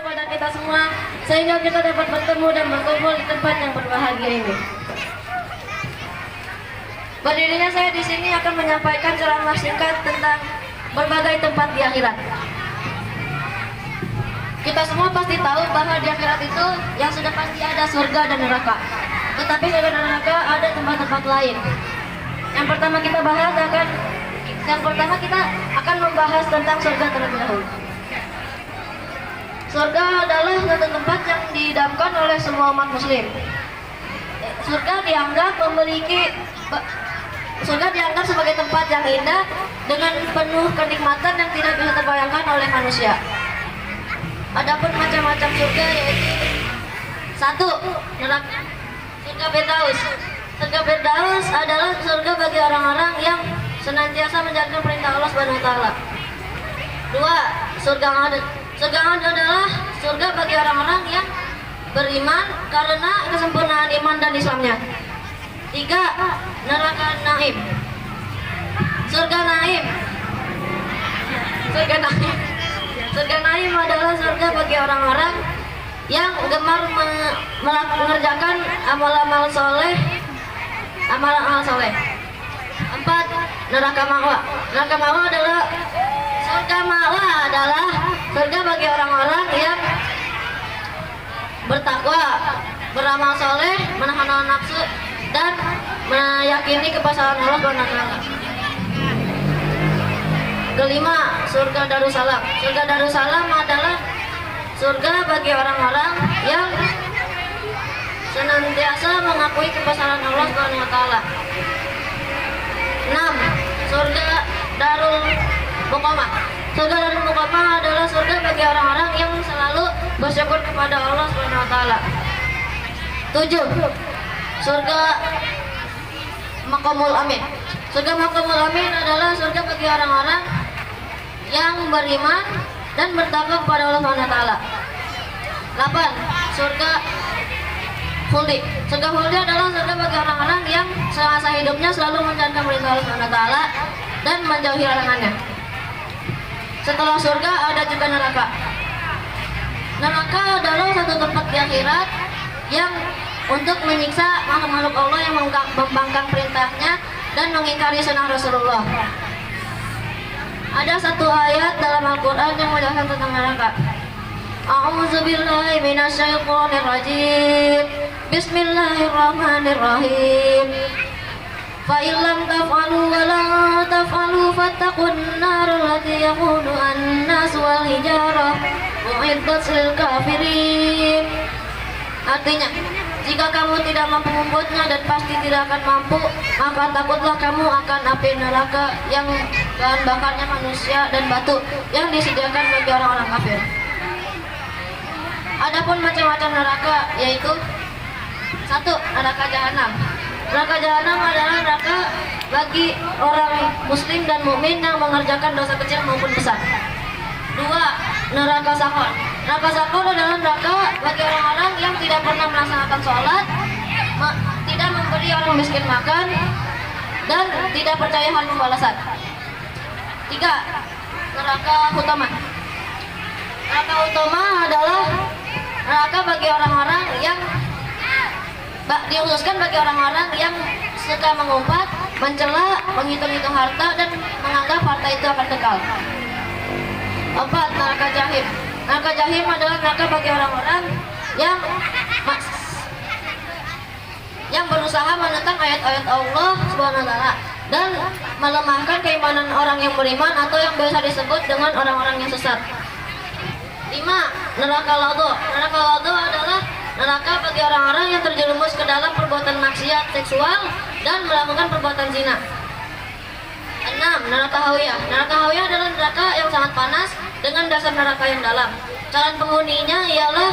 kepada kita semua sehingga kita dapat bertemu dan berkumpul di tempat yang berbahagia ini. Berdirinya saya di sini akan menyampaikan ceramah singkat tentang berbagai tempat di akhirat. Kita semua pasti tahu bahwa di akhirat itu yang sudah pasti ada surga dan neraka. Tetapi surga dan neraka ada tempat-tempat lain. Yang pertama kita akan membahas tentang surga terlebih dahulu. Surga adalah suatu tempat yang diidamkan oleh semua umat muslim. Surga dianggap sebagai tempat yang indah dengan penuh kenikmatan yang tidak bisa terbayangkan oleh manusia. Adapun macam-macam surga yaitu 1. Neraka. Surga Firdaus. Surga Firdaus adalah surga bagi orang-orang yang senantiasa menjalankan perintah Allah Subhanahu wa taala. 2. Surga Ad. Surga Ad adalah surga bagi orang-orang yang beriman karena kesempurnaan iman dan Islamnya. 3. Neraka Naim. Surga Naim. Surga Naim adalah surga bagi orang-orang yang gemar mengerjakan amal-amal soleh. 4. Neraka Ma'wa. Neraka Ma'wa adalah surga bagi orang-orang yang bertakwa, beramal soleh, menahan hawa nafsu, dan meyakini kebesaran Allah Subhanahu wa taala. 5. Surga Darussalam. Surga Darussalam adalah surga bagi orang-orang yang senantiasa mengakui kebesaran Allah Subhanahu wa taala. 6. Surga Darul Muqamah. Surga Darul Muqamah adalah surga bagi orang-orang yang selalu bersyukur kepada Allah Subhanahu wa taala. 7. Surga Maqamul Amin. Surga Maqamul Amin adalah surga bagi orang-orang yang beriman dan bertakwa kepada Allah Subhanahu wa taala. 8. Surga Khuldi. Surga Khuldi adalah surga bagi orang-orang yang semasa hidupnya selalu menjalankan perintah Allah Subhanahu wa taala dan menjauhi larangannya. Setelah surga ada juga neraka. Neraka adalah satu tempat di akhirat yang untuk menyiksa makhluk-makhluk Allah yang membangkang perintahnya dan mengingkari sunnah Rasulullah. Ada satu ayat dalam Al-Quran yang menjelaskan tentang neraka. A'udzubillahi minasyaitonirrajim. Bismillahirrahmanirrahim. Fa illam taf'alu wa la taf'alu fattaqun nar allati yaqudu an-nas wal hijarah u'iddat lil kafirin. Artinya, jika kamu tidak mampu membuatnya dan pasti tidak akan mampu, maka takutlah kamu akan api neraka yang bahan bakarnya manusia dan batu yang disediakan bagi orang-orang kafir. Adapun macam-macam neraka yaitu 1. Neraka Jahanam. Neraka Jahanam adalah neraka bagi orang muslim dan mukmin yang mengerjakan dosa kecil maupun besar. 2. Neraka Sakor. Neraka Sakor adalah neraka bagi orang-orang yang tidak pernah melaksanakan sholat, tidak memberi orang miskin makan, dan tidak percaya hal pembalasan. 3. Neraka Hutama. Neraka Hutama adalah neraka bagi orang-orang yang dikhususkan bagi orang-orang yang suka mengumpat, mencela, menghitung-hitung harta, dan menganggap harta itu akan kekal. 4. Neraka Jahim. Neraka Jahim adalah neraka bagi orang-orang yang berusaha menentang ayat-ayat Allah Subhanahu wa taala dan melemahkan keimanan orang yang beriman atau yang biasa disebut dengan orang-orang yang sesat. 5. Neraka Lado. Neraka Lado adalah neraka bagi orang-orang yang terjerumus ke dalam perbuatan maksiat seksual dan melakukan perbuatan zina. 6. Neraka Hawiyah. Neraka Hawiyah adalah neraka yang sangat panas dengan dasar neraka yang dalam. Calon penghuninya ialah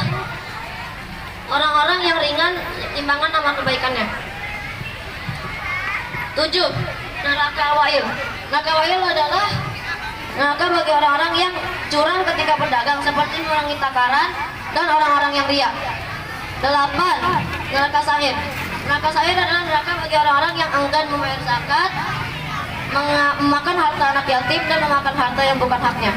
orang-orang yang ringan timbangan amal kebaikannya. 7. Neraka Wail. Neraka Wail adalah neraka bagi orang-orang yang curang ketika berdagang seperti mengurangi takaran dan orang-orang yang riya. 8. Neraka sa'ir. Neraka sa'ir adalah neraka bagi orang-orang yang enggan membayar zakat, memakan harta anak yatim, dan memakan harta yang bukan haknya.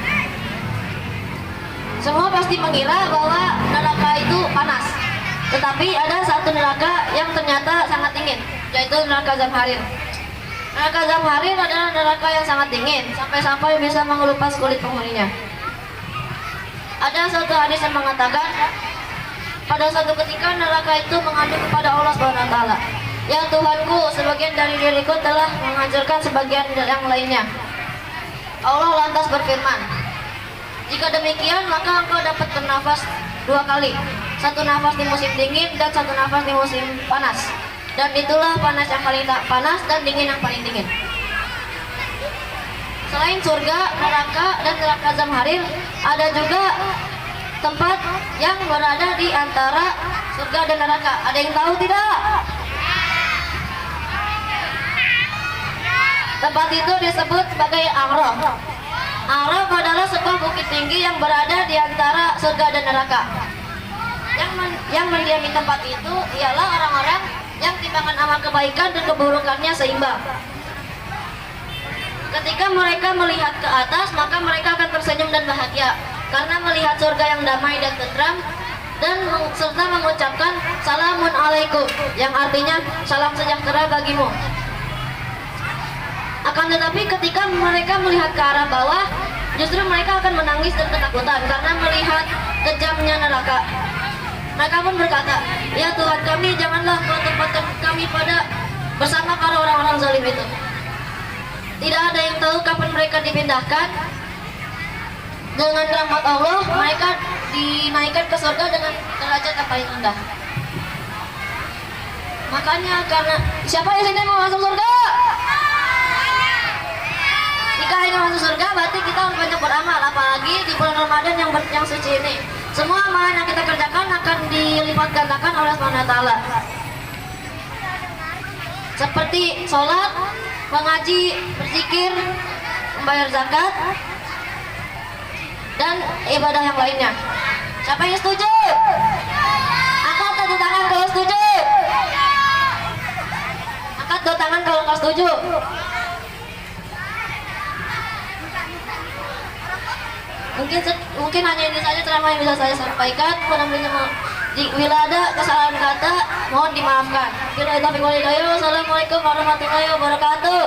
Semua pasti mengira bahwa neraka itu panas, tetapi ada satu neraka yang ternyata sangat dingin, yaitu neraka Zamharir. Neraka Zamharir adalah neraka yang sangat dingin, sampai-sampai bisa mengelupas kulit penghuninya. Ada satu hadis yang mengatakan, pada suatu ketika neraka itu mengadu kepada Allah SWT, "Ya Tuhanku, sebagian dari diriku telah menghancurkan sebagian yang lainnya." Allah lantas berfirman, "Jika demikian, maka engkau dapat bernafas 2 kali. Satu nafas di musim dingin dan satu nafas di musim panas. Dan itulah panas yang paling tak panas dan dingin yang paling dingin." Selain surga, neraka, dan neraka Zamharir, ada juga tempat yang berada di antara surga dan neraka. Ada yang tahu tidak? Tempat itu disebut sebagai A'raf. A'raf adalah sebuah bukit tinggi yang berada di antara surga dan neraka. Yang mendiami tempat itu ialah orang-orang yang timbangan amal kebaikan dan keburukannya seimbang. Ketika mereka melihat ke atas, maka mereka akan tersenyum dan bahagia karena melihat surga yang damai dan tentram, dan serta mengucapkan "Salamun alaikum", yang artinya salam sejahtera bagimu. Akan tetapi ketika mereka melihat ke arah bawah, justru mereka akan menangis dan ketakutan karena melihat kejamnya neraka. Mereka pun berkata, "Ya Tuhan kami, janganlah Kau tempatkan kami bersama para orang-orang zalim itu." Tidak ada yang tahu kapan mereka dipindahkan. Dengan rahmat Allah, mereka dinaikkan ke surga dengan derajat yang paling rendah. Makanya karena siapa yang sini mau masuk surga? Jika ingin masuk surga, berarti kita harus banyak beramal, apalagi di bulan Ramadan yang suci ini. Semua amalan yang kita kerjakan akan dilipat gandakan oleh SWT. Seperti sholat, mengaji, berzikir, membayar zakat, dan ibadah yang lainnya. Siapa yang setuju? Angkat satu tangan kalau setuju. Angkat 2 tangan kalau nggak setuju. Mungkin hanya ini saja ceramah yang bisa saya sampaikan. Bila ada kesalahan kata, mohon dimaafkan. Assalamualaikum warahmatullahi wabarakatuh.